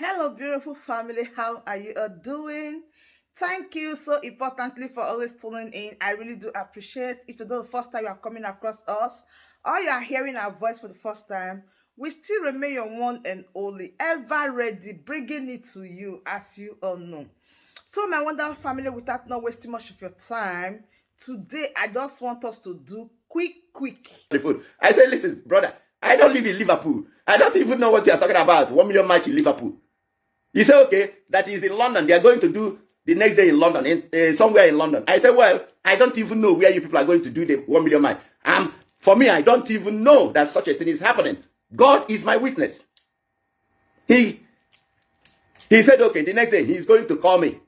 Hello, beautiful family. How are you all doing? Thank you so importantly for always tuning in. I really do appreciate. If today the first time you are coming across us, or you are hearing our voice for the first time, we still remain your one and only, ever ready, bringing it to you, as you all know. So, my wonderful family, without not wasting much of your time, today I just want us to do quick. The phone. I said, listen, brother, I don't live in Liverpool. I don't even know what you are talking about. 1 million match in Liverpool. He said, okay, that is in London. They are going to do the next day in London, somewhere in London. I said, well, I don't even know where you people are going to do the 1 million match. For me, I don't even know that such a thing is happening. God is my witness. He said, okay, the next day he's going to call me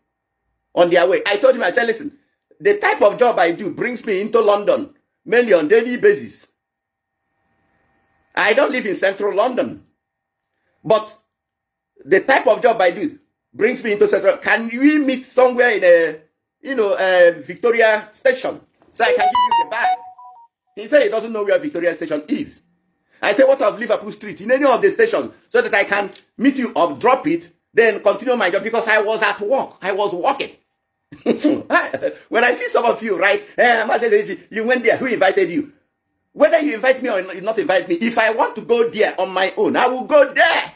on their way. I told him, I said, listen, the type of job I do brings me into London mainly on daily basis. I don't live in central London, but the type of job I do brings me into central. Can we meet somewhere in a Victoria Station so I can give you the bag? He said he doesn't know where Victoria Station is. I said, what of Liverpool Street? In any of the stations, so that I can meet you up, drop it, then continue my job, because I was at work. I was working. When I see some of you, right, you went there, who invited you? Whether you invite me or not invite me, if I want to go there on my own, I will go there.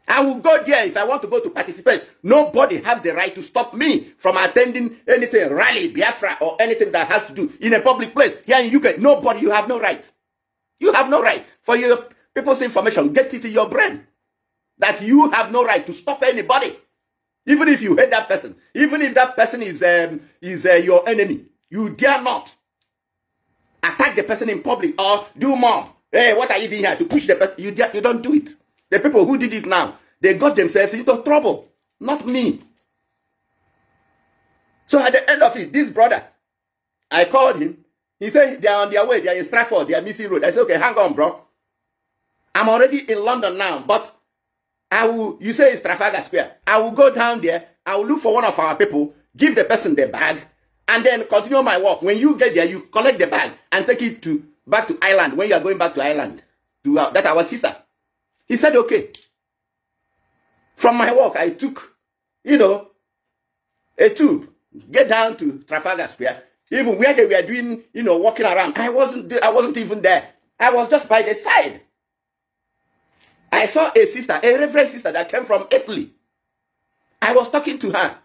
I will go there if I want to go to participate. Nobody has the right to stop me from attending anything, rally, Biafra, or anything that has to do in a public place. Here in UK, nobody, you have no right. You have no right. For your people's information, get it in your brain that you have no right to stop anybody. Even if you hate that person, even if that person is your enemy, you dare not attack the person in public or do more. Hey, what are you doing here to push the person? You don't do it. The people who did it now, they got themselves into trouble, not me. So at the end of it, this brother, I called him. He said they are on their way. They are in Stratford. They are missing road. I said, okay, hang on, bro. I'm already in London now, but you say it's Trafalgar Square. I will go down there. I will look for one of our people, give the person the bag, and then continue my work. When you get there, you collect the bag and take it back to Ireland. When you are going back to Ireland, that's our sister. He said, okay. From my work, I took, a tube, get down to Trafalgar Square. Even where they were doing, walking around, I wasn't even there. I was just by the side. I saw a sister, a reverend sister that came from Italy. I was talking to her.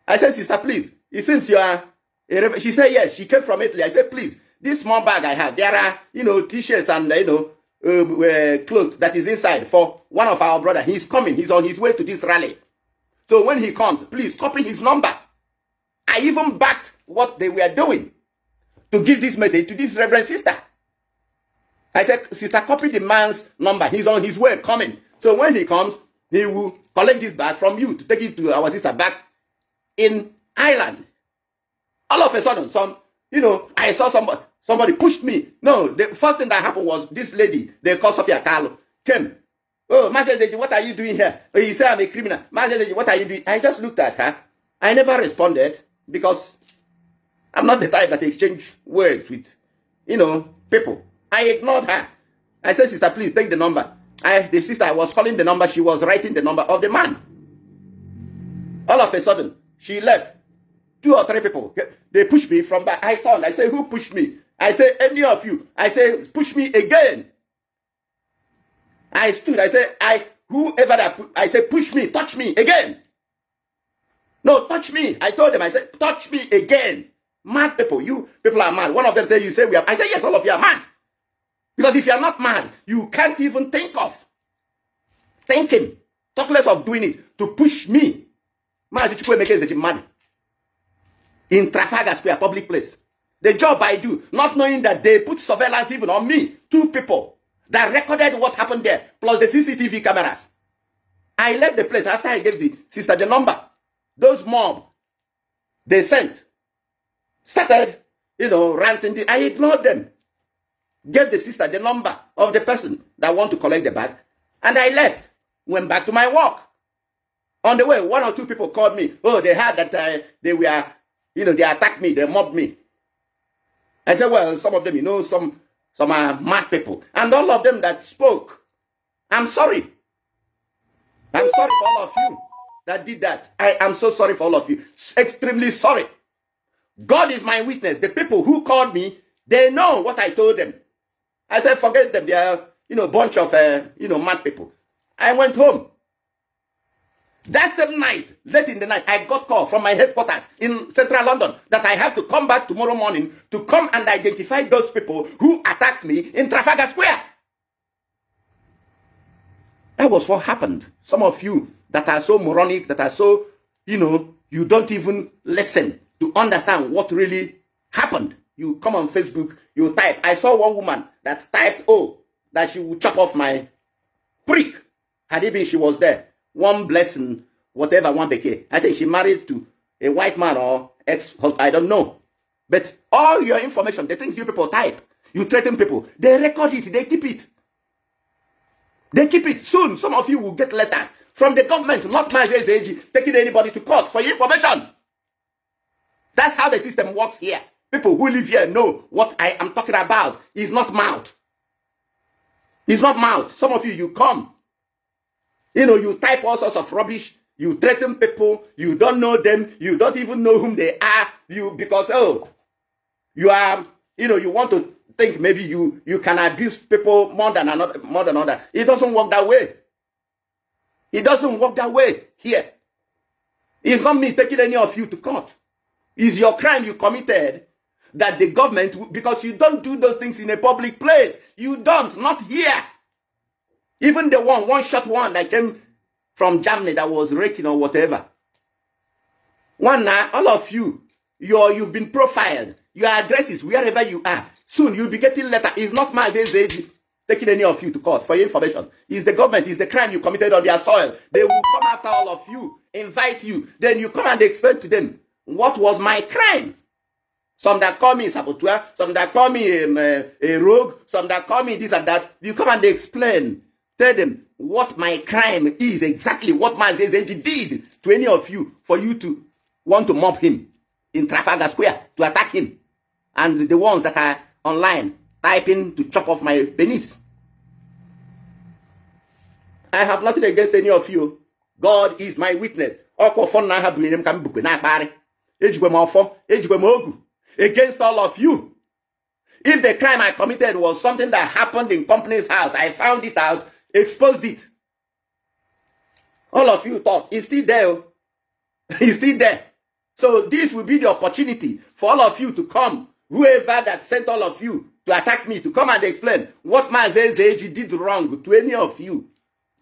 I said, sister, please, it seems you are a reverend. She said, yes, she came from Italy. I said, please, this small bag I have, there are, t-shirts and, clothes that is inside for one of our brother. He's coming. He's on his way to this rally. So when he comes, please copy his number. I even backed what they were doing to give this message to this reverend sister. I said, sister, copy the man's number. He's on his way coming. So when he comes, he will collect this bag from you to take it to our sister back in Ireland. All of a sudden, I saw somebody pushed me. No, the first thing that happened was this lady, they call Sophia Carlo, came. Oh, Master, what are you doing here? Oh, you say I'm a criminal. Master, what are you doing? I just looked at her. I never responded because I'm not the type that exchange words with, people. I ignored her. I said, sister, please take the number. The sister was calling the number. She was writing the number of the man. All of a sudden, she left. 2 or 3 people. They pushed me from back. I turned. I said, who pushed me? I said, any of you. I said, push me again. I stood. I said, whoever that. I said, push me, touch me again. No, touch me. I told them, I said, touch me again. Mad people. You people are mad. One of them said, you say we are. I said, yes, all of you are mad. Because if you are not mad, you can't even think of thinking, talk less of doing it, to push me. Mad. In Trafalgar Square, public place. The job I do, not knowing that they put surveillance even on me. 2 people that recorded what happened there, plus the CCTV cameras. I left the place after I gave the sister the number. Those mob, they started, ranting. I ignored them. Gave the sister the number of the person that want to collect the bag. And I left. Went back to my work. On the way, 1 or 2 people called me. Oh, they heard that they were, they attacked me. They mobbed me. I said, well, some of them, some are mad people. And all of them that spoke, I'm sorry. I'm sorry for all of you that did that. I am so sorry for all of you. Extremely sorry. God is my witness. The people who called me, they know what I told them. I said, forget them. They are, a bunch of, mad people. I went home. That same night, late in the night, I got call from my headquarters in central London that I have to come back tomorrow morning to come and identify those people who attacked me in Trafalgar Square. That was what happened. Some of you that are so moronic, that are so, you don't even listen to understand what really happened. You come on Facebook, you type. I saw one woman that typed, that she would chop off my prick. Had it been she was there. One blessing, whatever one became. I think she married to a white man or ex-husband. I don't know. But all your information, the things you people type, you threaten people, they record it, they keep it. They keep it. Soon, some of you will get letters from the government, not my AG, taking anybody to court for your information. That's how the system works here. People who live here know what I am talking about. It's not mouth. It's not mouth. Some of you, you come. You type all sorts of rubbish. You threaten people. You don't know them. You don't even know whom they are. Because you are, you want to think maybe you can abuse people more than another. It doesn't work that way. It doesn't work that way here. It's not me taking any of you to court. It's your crime you committed that the government, because you don't do those things in a public place. You don't, not here. Even the one shot one that came from Germany that was raking or whatever. One now, all of you, you've been profiled. Your address is wherever you are. Soon you'll be getting letter. It's not my age taking any of you to court for your information. It's the government, it's the crime you committed on their soil. They will come after all of you, invite you. Then you come and explain to them, what was my crime? Some that call me saboteur, some that call me a rogue, some that call me this and that. You come and explain. Tell them what my crime is, exactly what my Zezegi did to any of you for you to want to mob him in Trafalgar Square, to attack him. And the ones that are online typing to chop off my penis. I have nothing against any of you. God is my witness. Against all of you. If the crime I committed was something that happened in company's house, I found it out, exposed it. All of you thought it's still there. It's still there. So this will be the opportunity for all of you to come, whoever that sent all of you to attack me, to come and explain what my ZZG did wrong to any of you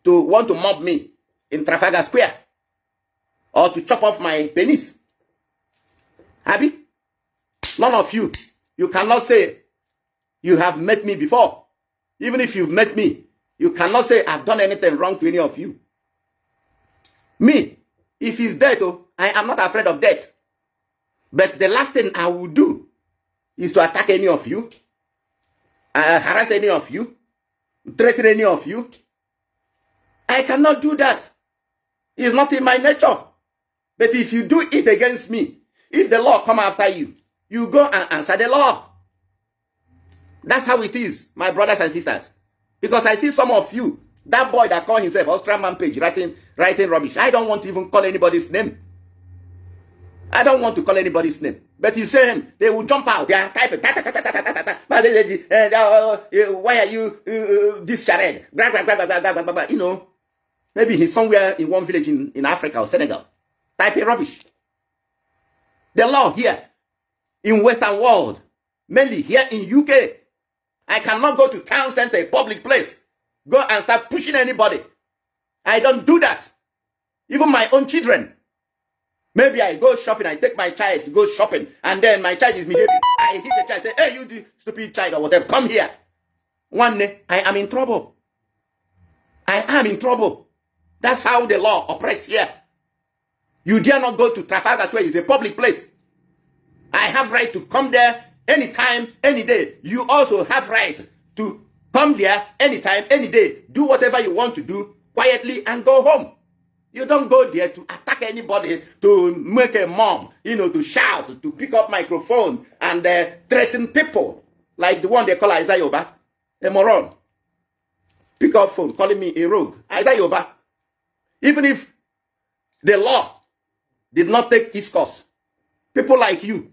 to want to mob me in Trafalgar Square or to chop off my penis. Happy? None of you. You cannot say you have met me before. Even if you've met me, you cannot say I've done anything wrong to any of you. Me, if it's death, I am not afraid of death. But the last thing I will do is to attack any of you, harass any of you, threaten any of you. I cannot do that. It's not in my nature. But if you do it against me, if the law come after you, you go and answer the law. That's how it is, my brothers and sisters. Because I see some of you, that boy that called himself Austrian man page, writing rubbish. I don't want to even call anybody's name. I don't want to call anybody's name. But you say him, they will jump out. They are typing. Why are you this charade? You know, maybe he's somewhere in one village in Africa or Senegal. Typing rubbish. The law here in Western world, mainly here in UK, I cannot go to town center, a public place, go and start pushing anybody. I don't do that. Even my own children. Maybe I go shopping, I take my child to go shopping, and then my child is misbehaving. I hit the child, say, hey, you stupid child or whatever, come here. One day, I am in trouble. I am in trouble. That's how the law operates here. You dare not go to Trafalgar Square, it's a public place. I have right to come there anytime, any day. You also have right to come there anytime, any day. Do whatever you want to do quietly and go home. You don't go there to attack anybody, to make a mob, to shout, to pick up microphone and threaten people. Like the one they call Isaiah Yoba, a moron. Pick up phone, calling me a rogue. Isaiah Yoba. Even if the law did not take its course, people like you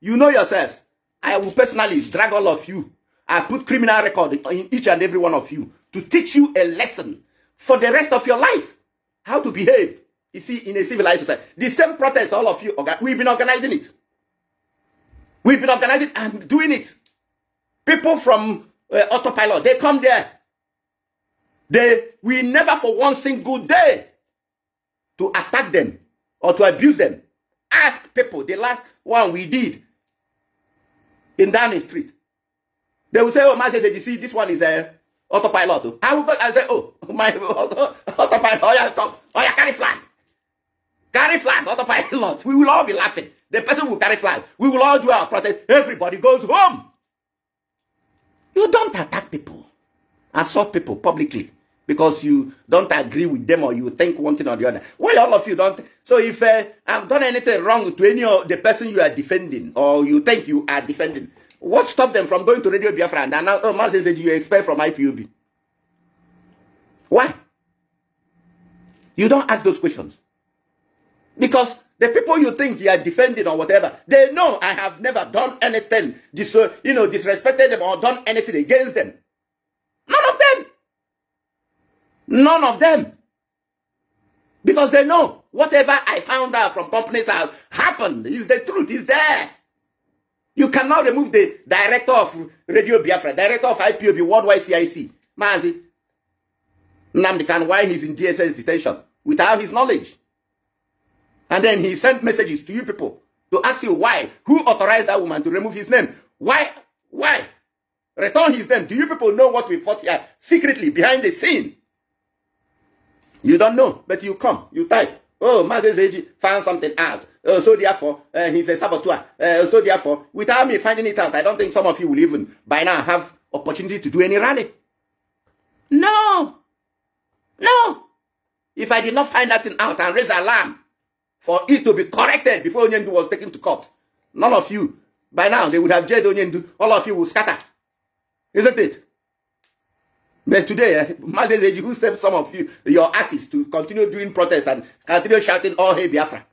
know yourselves, I will personally drag all of you. I put criminal record in each and every one of you to teach you a lesson for the rest of your life. How to behave, you see, in a civilized society. The same protest, all of you, we've been organizing it. We've been organizing and doing it. People from autopilot, they come there. We never for one single day to attack them or to abuse them. Ask people. The last one we did in Downing Street, they will say, oh, man says, you see, this one is a autopilot. I will go and say, oh, my autopilot. Oh, yeah, come. Oh, yeah, carry flag. Carry flag, autopilot. We will all be laughing. The person will carry flag. We will all do our protest. Everybody goes home. You don't attack people, assault people publicly because you don't agree with them or you think one thing or the other. Why all of you don't? So if I've done anything wrong to any of the person you are defending or you think you are defending, what stopped them from going to Radio Biafra and now, oh, man says that you expect from IPOB? Why? You don't ask those questions. Because the people you think you are defending or whatever, they know I have never done anything, disrespected them or done anything against them. None of them. None of them. Because they know whatever I found out from companies have happened is the truth, is there. You cannot remove the director of Radio Biafra, director of IPOB, Worldwide CIC, Mazi Nnamdi Kanu, while he's in DSS detention without his knowledge. And then he sent messages to you people to ask you why. Who authorized that woman to remove his name? Why? Why? Return his name. Do you people know what we fought here secretly behind the scene? You don't know, but you come, you type. Oh, Mazi Zeji found something out. So therefore, he's a saboteur. So therefore, without me finding it out, I don't think some of you will even by now have opportunity to do any rally. No. No. If I did not find that thing out and raise alarm for it to be corrected before Onyendu was taken to court, none of you, by now, they would have jailed Onyendu. All of you will scatter. Isn't it? But today, Mazi Zeji, who saved some of you, your asses, to continue doing protests and continue shouting, oh, hey, Biafra.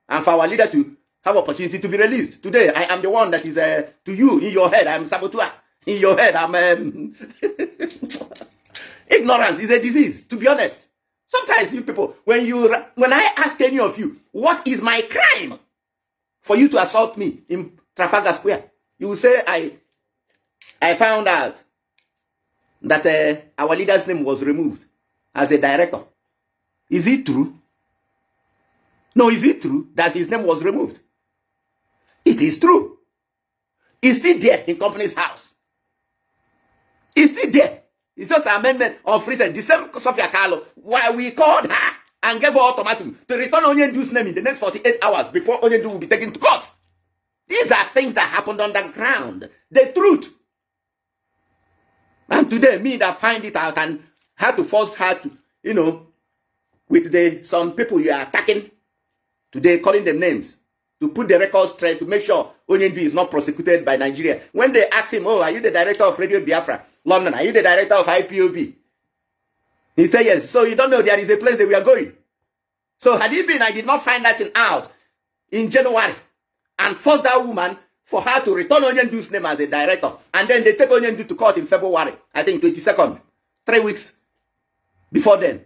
And for our leader to have opportunity to be released. Today, I am the one that is, to you, in your head, I'm saboteur. In your head, I'm... Ignorance is a disease, to be honest. Sometimes you people, when I ask any of you, what is my crime for you to assault me in Trafalgar Square? You will say, I found out that our leader's name was removed as a director. Is it true? No, is it true that his name was removed? It is true. It's still there in company's house. It's still there. It's just an amendment of recent. The same Sophia Carlo, why we called her and gave her ultimatum to return Onyendu's name in the next 48 hours before Onyendu will be taken to court. These are things that happened underground. The truth. And today, me that find it out and had to force her to, with some people you are attacking, today calling them names, to put the record straight, to make sure Onyendu is not prosecuted by Nigeria. When they ask him, oh, are you the director of Radio Biafra, London? Are you the director of IPOB? He said, yes. So you don't know there is a place that we are going. So had it been, I did not find that thing out in January and force that woman for her to return Onyendu's name as a director. And then they take Onyendu to court in February, I think 22nd, 3 weeks before then.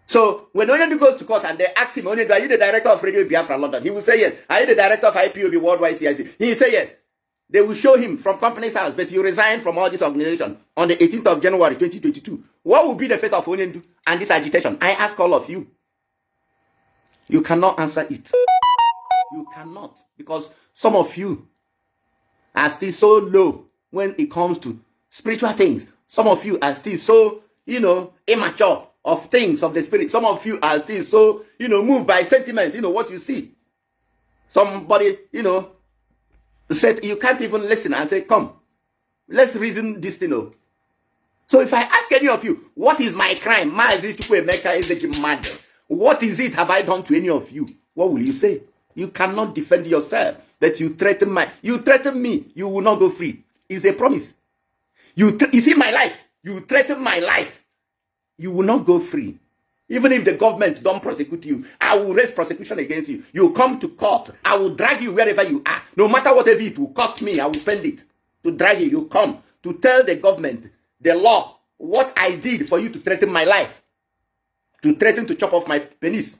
So when Onyendu goes to court and they ask him, Onyendu, are you the director of Radio Biafra London? He will say yes. Are you the director of IPOB Worldwide CIC? He will say yes. They will show him from company's house, but you resign from all this organization on the 18th of January 2022. What will be the fate of Onyendu and this agitation? I ask all of you. You cannot answer it. You cannot, because some of you are still so low when it comes to spiritual things. Some of you are still so, immature of things of the spirit. Some of you are still so, moved by sentiments, what you see. Somebody, said you can't even listen and say, come, let's reason this thing. So if I ask any of you, what is my crime? What is it have I done to any of you? What will you say? You cannot defend yourself. That you threaten me, you will not go free. It's a promise. You see my life, you threaten my life, you will not go free. Even if the government don't prosecute you, I will raise prosecution against you. You come to court, I will drag you wherever you are. No matter whatever it will cost me, I will spend it to drag you. You come to tell the government, the law, what I did for you to threaten my life, to threaten to chop off my penis,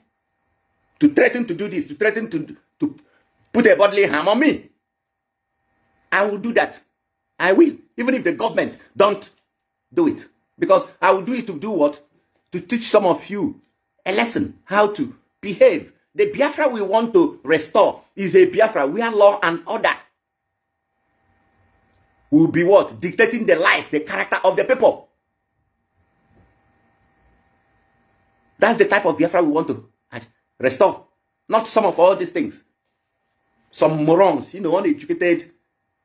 to threaten to do this, to threaten to put a bodily harm on me. I will do that. I will, even if the government don't do it. Because I will do it to do what? To teach some of you a lesson, how to behave. The Biafra we want to restore is a Biafra where law and order will be what? Dictating the life, the character of the people. That's the type of Biafra we want to restore. Not some of all these things. Some morons, uneducated,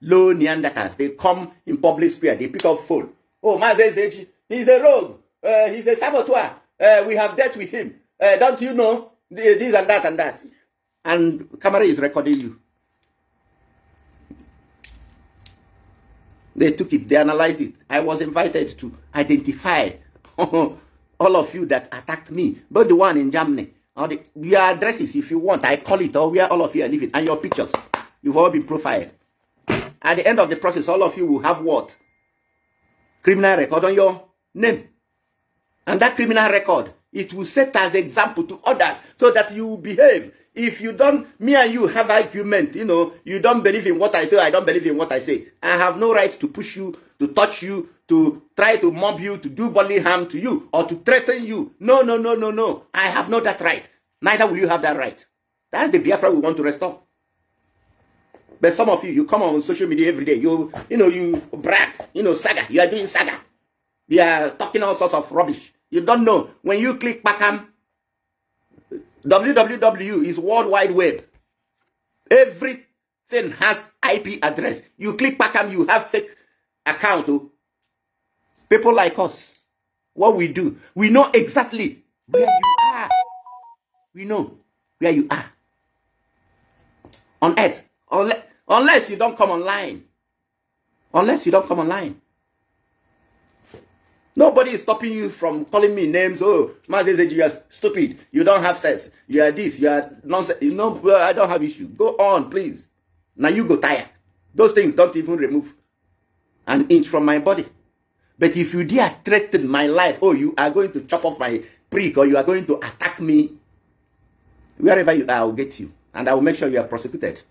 low Neanderthals, they come in public square, they pick up phone. Oh, Mazezeji, he's a rogue. He's a saboteur. We have dealt with him. Don't you know this and that and that? And camera is recording you. They took it. They analyzed it. I was invited to identify all of you that attacked me. But the one in Germany, your addresses, if you want, I call it, or where all of you are living, and your pictures. You've all been profiled. At the end of the process, all of you will have what? Criminal record on your name. And that criminal record, it will set as example to others so that you behave. If you don't, me and you have argument, you don't believe in what I say, I don't believe in what I say. I have no right to push you, to touch you, to try to mob you, to do bodily harm to you, or to threaten you. No, no, no, no, no. I have not that right. Neither will you have that right. That's the Biafra we want to restore. But some of you, you come on social media every day. You brag, saga. You are doing saga. You are talking all sorts of rubbish. You don't know. When you click Packham, www is World Wide Web. Everything has IP address. You click Packham, you have fake account. People like us, what we do, we know exactly where you are. We know where you are. On earth. Unless you don't come online. Unless you don't come online. Nobody is stopping you from calling me names. Oh, Mazezeji, you are stupid. You don't have sense. You are this. You are nonsense. I don't have issue. Go on, please. Now you go tired. Those things don't even remove an inch from my body. But if you dare threaten my life, oh, you are going to chop off my prick, or you are going to attack me, wherever you are, I will get you. And I will make sure you are prosecuted.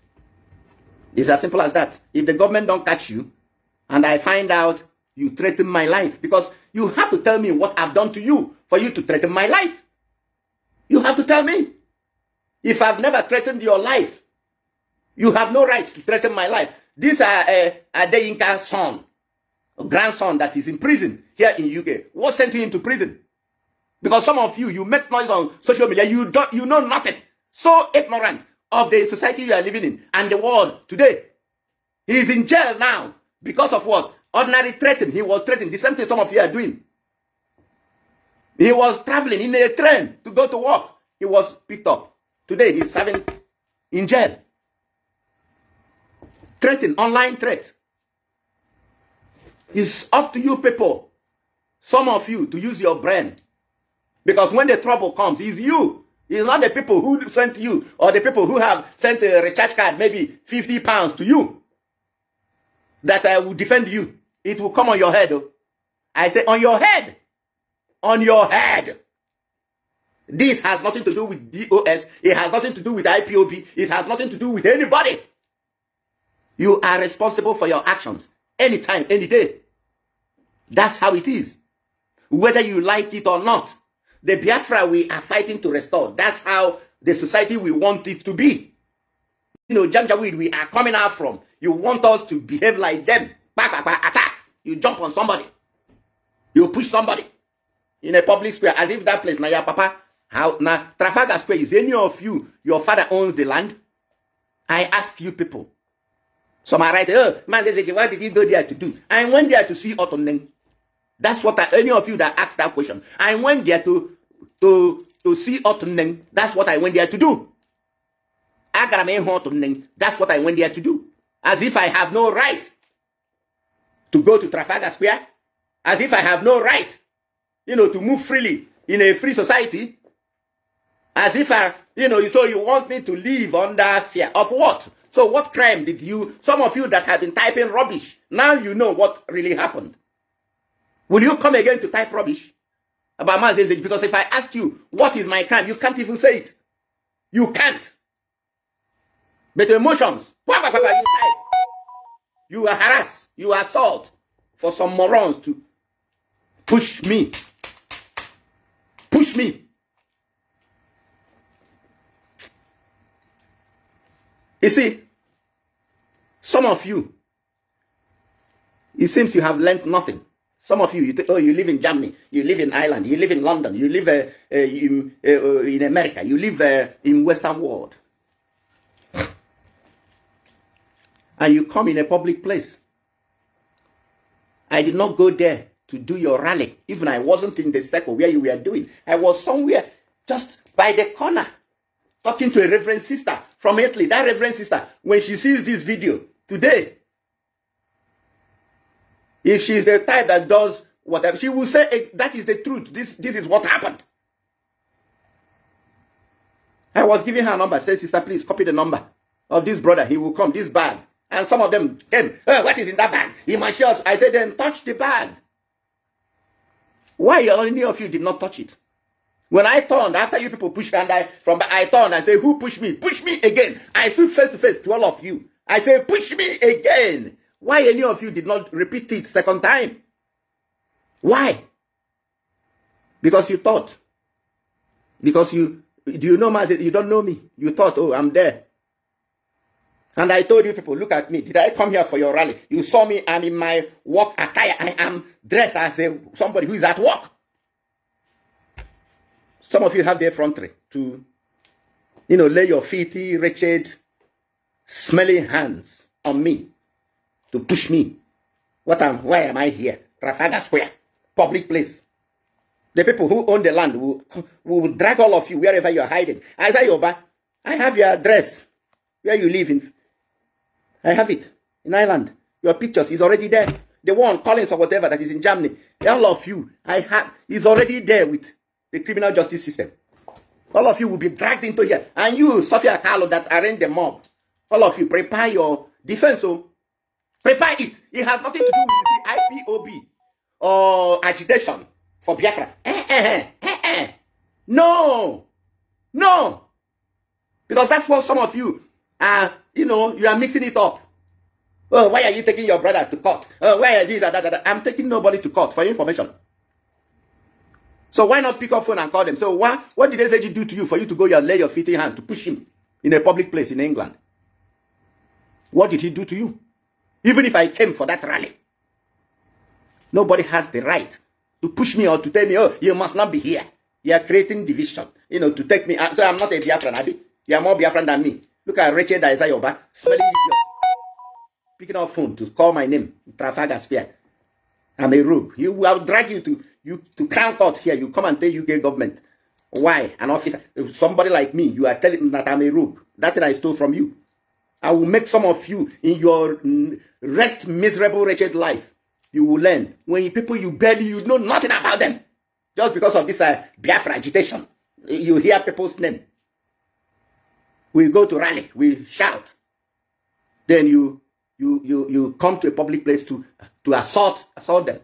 It's as simple as that. If the government don't catch you, and I find out you threaten my life, because you have to tell me what I've done to you for you to threaten my life. You have to tell me. If I've never threatened your life, you have no right to threaten my life. These are Adeyinka's son, a grandson that is in prison here in UK. What sent him into prison? Because some of you make noise on social media. You know nothing. So ignorant of the society you are living in and the world today. He is in jail now because of what? Ordinary threatening. He was threatened. The same thing some of you are doing. He was traveling in a train to go to work. He was picked up. Today he's serving in jail. Threatening, online threat. It's up to you people, some of you, to use your brain. Because when the trouble comes, it's you. It's not the people who sent you or the people who have sent a recharge card, maybe 50 pounds to you, that I will defend you. It will come on your head. I say on your head. On your head. This has nothing to do with DOS. It has nothing to do with IPOB. It has nothing to do with anybody. You are responsible for your actions. Anytime, any day. That's how it is. Whether you like it or not. The Biafra we are fighting to restore. That's how the society we want it to be. Janjaweed we are coming out from. You want us to behave like them. Attack. You jump on somebody. You push somebody. In a public square. As if that place, now your papa. How now Trafalgar Square, is any of you, your father owns the land? I ask you people. Some are right, oh, man, what did you go there to do? I went there to see Otonen. That's what any of you that asked that question. I went there to see Otonen. That's what I went there to do. That's what I went there to do. As if I have no right to go to Trafalgar Square. As if I have no right, to move freely, in a free society? As if so you want me to live under fear of what? So what crime did you, some of you that have been typing rubbish, now you know what really happened. Will you come again to type rubbish about Mazeze? Because if I ask you, what is my crime? You can't even say it. You can't. But emotions, you type. You are harassed. You are assault for some morons to push me. Push me. You see, some of you, it seems you have learned nothing. Some of you, you live in Germany, you live in Ireland, you live in London, you live in America, you live in Western world. And you come in a public place. I did not go there to do your rally. Even I wasn't in the circle where you were doing. I was somewhere just by the corner talking to a reverend sister from Italy. That reverend sister, when she sees this video today, if she's the type that does whatever, she will say, that is the truth. This is what happened. I was giving her a number. I said, sister, please copy the number of this brother. He will come, this bag. And some of them came, what is in that bag? He must show us. I said, then touch the bag. Why any of you did not touch it? When I turned, after you people pushed and I turned and said, who pushed me? Push me again. I stood face to face to all of you. I said, push me again. Why any of you did not repeat it second time? Why? Because you thought. Because do you know me? You don't know me. You thought, oh, I'm there. And I told you people, look at me. Did I come here for your rally? You saw me, I'm in my work attire. I am dressed as somebody who is at work. Some of you have the effrontery to, lay your filthy, wretched, smelly hands on me to push me. Why am I here? Trafalgar Square, public place. The people who own the land will drag all of you wherever you are hiding. Yoba, I have your address where you live in. I have it in Ireland. Your pictures is already there. The one Collins or whatever that is in Germany. All of you, is already there with the criminal justice system. All of you will be dragged into here. And you, Sophia Carlo, that arranged the mob. All of you, prepare your defense. So prepare it. It has nothing to do with the IPOB or agitation for Biafra. No. No. Because that's what some of you are, you are mixing it up. Oh, why are you taking your brothers to court? Oh, why are these and that? I'm taking nobody to court for your information. So why not pick up phone and call them? So what did SAG do to you for you to go and lay your feet in hands to push him in a public place in England? What did he do to you? Even if I came for that rally, nobody has the right to push me or to tell me, oh, you must not be here. You are creating division, to take me out. So I'm not a Biafran, Abi. You are more Biafran than me. Look at Rachel Daisayoba, smelly idiot. Picking up phone to call my name, Trafalgar Square. I'm a rogue. I'll drag you to Crown Court here. You come and tell UK government. Why? An officer, somebody like me, you are telling me that I'm a rogue. That thing I stole from you. I will make some of you in your rest miserable, wretched life. You will learn. When you barely, you know nothing about them. Just because of this Biafra agitation. You hear people's name. We go to rally. We shout. Then you come to a public place to assault them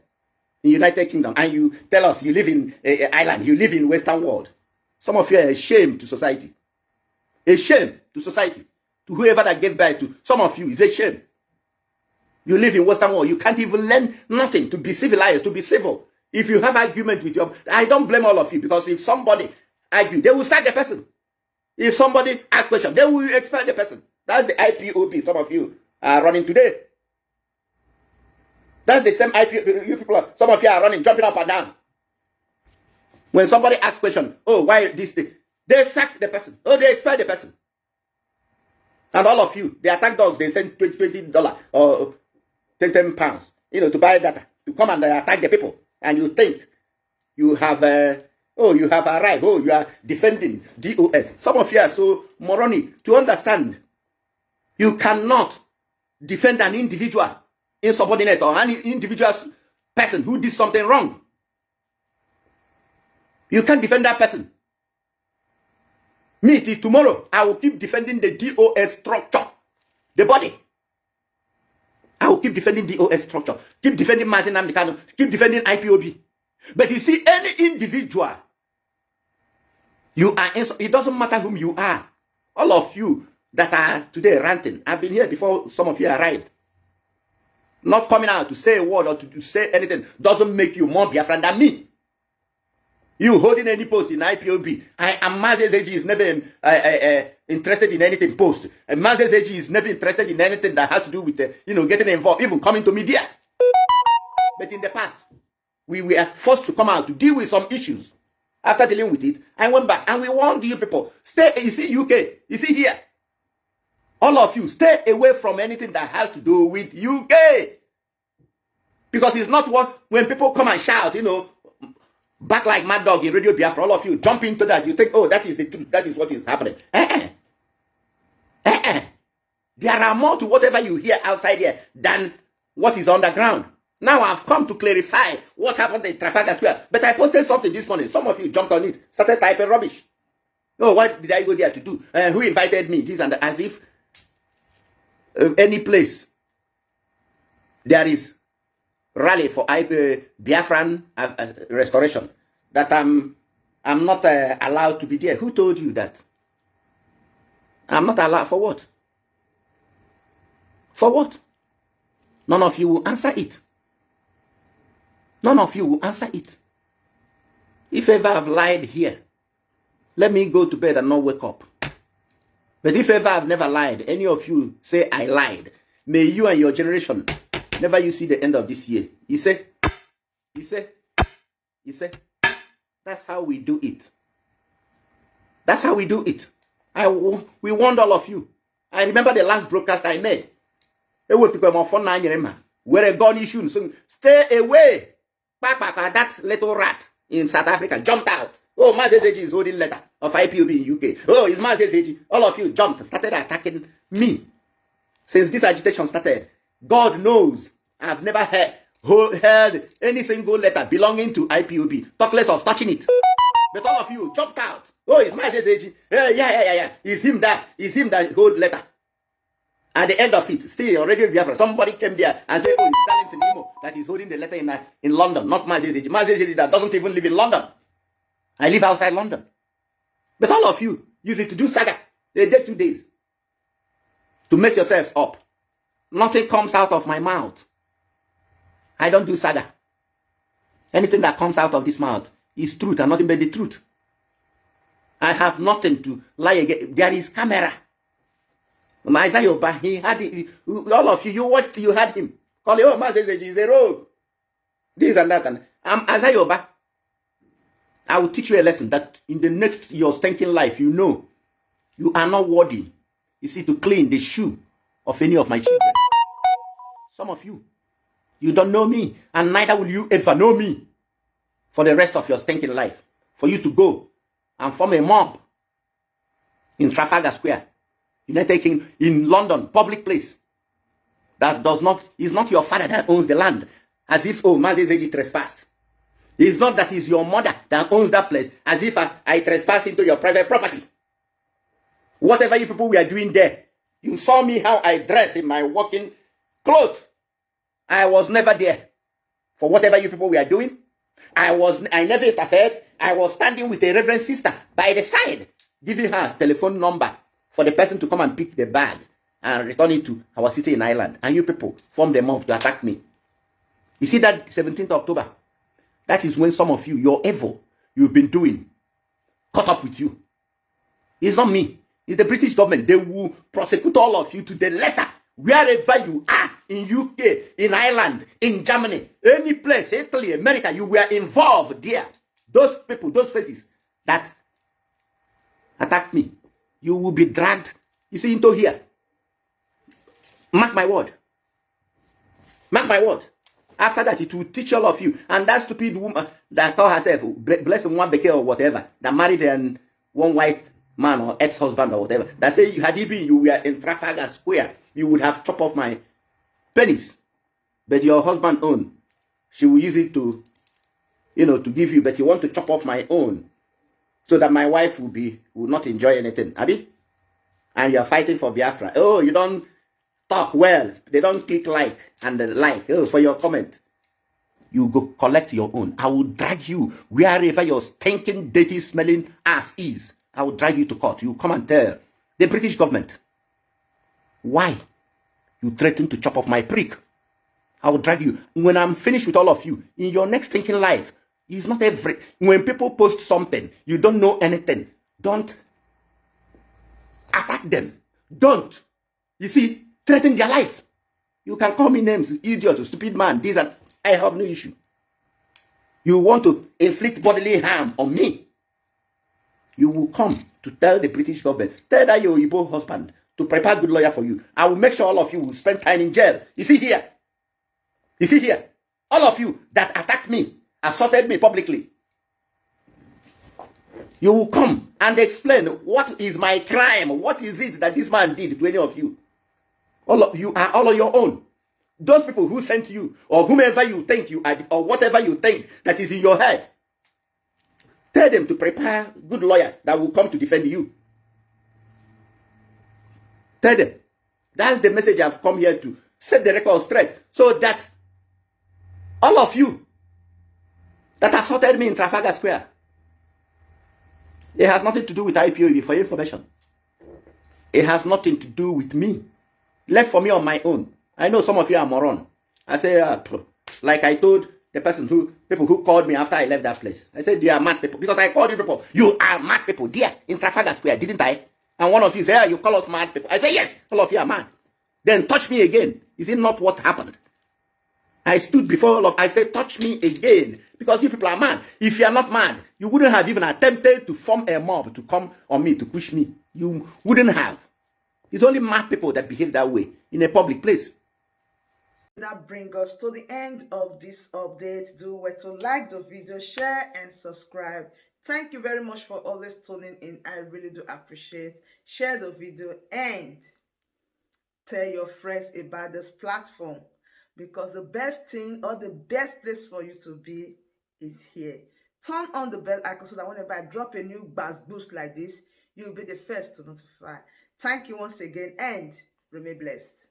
in United Kingdom, and you tell us you live in Ireland, you live in Western world. Some of you are a shame to society. A shame to society. To whoever that gave birth to some of you is a shame. You live in Western world, you can't even learn nothing to be civilized, to be civil. If you have argument with I don't blame all of you, because if somebody argue, they will sack the person. If somebody ask question, they will expel the person. That's the IPOB some of you are running today. That's the same IPOB you people some of you are running, jumping up and down. When somebody asks question, oh, why this thing? They sack the person. Oh, they expel the person. And all of you, the attack dogs, they send $20 or £10 to buy data, to come and attack the people. And you think you have you have arrived. Oh, you are defending DOS. Some of you are so moronic to understand. You cannot defend an individual insubordinate or an individual person who did something wrong. You can't defend that person. Me, till tomorrow, I will keep defending the DOS structure, the body. I will keep defending DOS structure, keep defending Mazin Amdekano, keep defending IPOB. But you see, any individual, you are, it doesn't matter whom you are. All of you that are today ranting, I've been here before some of you arrived. Not coming out to say a word or to say anything doesn't make you more Biafran than me. You holding any post in IPOB. I am Mazes AG is never interested in anything post. And Mazes AG is never interested in anything that has to do with getting involved, even coming to media. But in the past, we were forced to come out to deal with some issues. After dealing with it, I went back and we warned you people, stay, you see UK, you see here. All of you, stay away from anything that has to do with UK. Because it's not what, when people come and shout, back like mad dog in Radio Biafra, all of you jump into that. You think, oh, that is the truth. That is what is happening. There are more to whatever you hear outside here than what is underground. Now I've come to clarify what happened in Trafalgar Square. But I posted something this morning. Some of you jumped on it, started typing rubbish. Oh, what did I go there to do? Who invited me? This and that. As if any place there is rally for Biafran restoration, that I'm not allowed to be there. Who told you that? I'm not allowed for what? For what? None of you will answer it. None of you will answer it. If ever I've lied here, let me go to bed and not wake up. But if ever I've never lied, any of you say I lied, may you and your generation never you see the end of this year. You say, that's how we do it. That's how we do it. We warned all of you. I remember the last broadcast I made. Where a gun issue. So stay away. That little rat in South Africa jumped out. Oh, Mazes is holding letter of IPOB in UK. Oh, it's Mazes. All of you jumped, started attacking me. Since this agitation started, God knows I've never heard any single letter belonging to IPOB. Talk less of touching it. But all of you jumped out. Oh, it's Mazes AG. Yeah. It's him that hold letter. At the end of it, still already Biafra, somebody came there and said, oh, it's Darlington Imo that is holding the letter in London, not Mazes AG. Mazes AG that doesn't even live in London. I live outside London. But all of you use it to do saga. They did 2 days. To mess yourselves up. Nothing comes out of my mouth. I don't do saga. Anything that comes out of this mouth is truth and nothing but the truth. I have nothing to lie against. There is camera. Isaiah, he had it. All of you, you had him. Call it, oh, Mazes is a rogue. This and that. And I'm Isaiah. I will teach you a lesson that in the next your stinking life, you are not worthy. You see, to clean the shoe of any of my children. Some of you don't know me, and neither will you ever know me for the rest of your stinking life. For you to go and form a mob in Trafalgar Square, United Kingdom, in London, public place, that is not your father that owns the land, as if, oh, Mazes AG trespassed. It's not that it's your mother that owns that place, as if I trespass into your private property. Whatever you people were doing there, you saw me how I dressed in my working clothes. I was never there for whatever you people were doing. I never interfered. I was standing with a reverend sister by the side, giving her telephone number for the person to come and pick the bag and return it to our city in Ireland. And you people formed a mob to attack me. You see that 17th October? That is when some of you, your evil you've been doing, caught up with you. It's not me. It's the British government. They will prosecute all of you to the letter. Wherever you are, in UK, in Ireland, in Germany, any place, Italy, America, you were involved there. Those people, those faces that attacked me, you will be dragged, you see, into here. Mark my word. Mark my word. After that, it will teach all of you. And that stupid woman that called herself, blessing one beke or whatever, that married one white man or ex-husband or whatever, that say, had you been, you were in Trafalgar Square, you would have chopped off my penis. But your husband own, she will use it to to give you, but you want to chop off my own so that my wife will not enjoy anything, Abi? And you're fighting for Biafra. Oh, you don't talk well. They don't click like and like for your comment. You go collect your own. I will drag you wherever your stinking, dirty, smelling ass is. I will drag you to court. You come and tell the British government why you threaten to chop off my prick. I will drag you. When I'm finished with all of you, in your next thinking life, it's not every... When people post something, you don't know anything. Don't attack them. Don't. You see, threaten their life. You can call me names, idiot, stupid man, this and... I have no issue. You want to inflict bodily harm on me. You will come to tell the British government, tell that your Igbo husband to prepare a good lawyer for you. I will make sure all of you will spend time in jail. You see here? You see here? All of you that attacked me, assaulted me publicly, you will come and explain what is my crime. What is it that this man did to any of you? All of you are all on your own. Those people who sent you, or whomever you think you are, or whatever you think that is in your head, tell them to prepare a good lawyer that will come to defend you. Tell them. That's the message I've come here to set the record straight, so that all of you that assaulted me in Trafalgar Square, it has nothing to do with IPOB, for your information. It has nothing to do with me. Left for me on my own. I know some of you are moron. I say, like I told the people who called me after I left that place. I said, they are mad people. Because I called you people, you are mad people. There, in Trafalgar Square, didn't I? And one of you said, you call us mad people. I say, yes, all of you are mad. Then touch me again. Is it not what happened? I stood before all of, I said, touch me again. Because you people are mad. If you are not mad, you wouldn't have even attempted to form a mob to come on me, to push me. You wouldn't have. It's only mad people that behave that way in a public place. That brings us to the end of this update. Do well to like the video, share and subscribe. Thank you very much for always tuning in. I really do appreciate. Share the video and tell your friends about this platform, because the best thing or the best place for you to be is here. Turn on the bell icon so that whenever I drop a new boost like this, you'll be the first to notify. Thank you once again and remain blessed.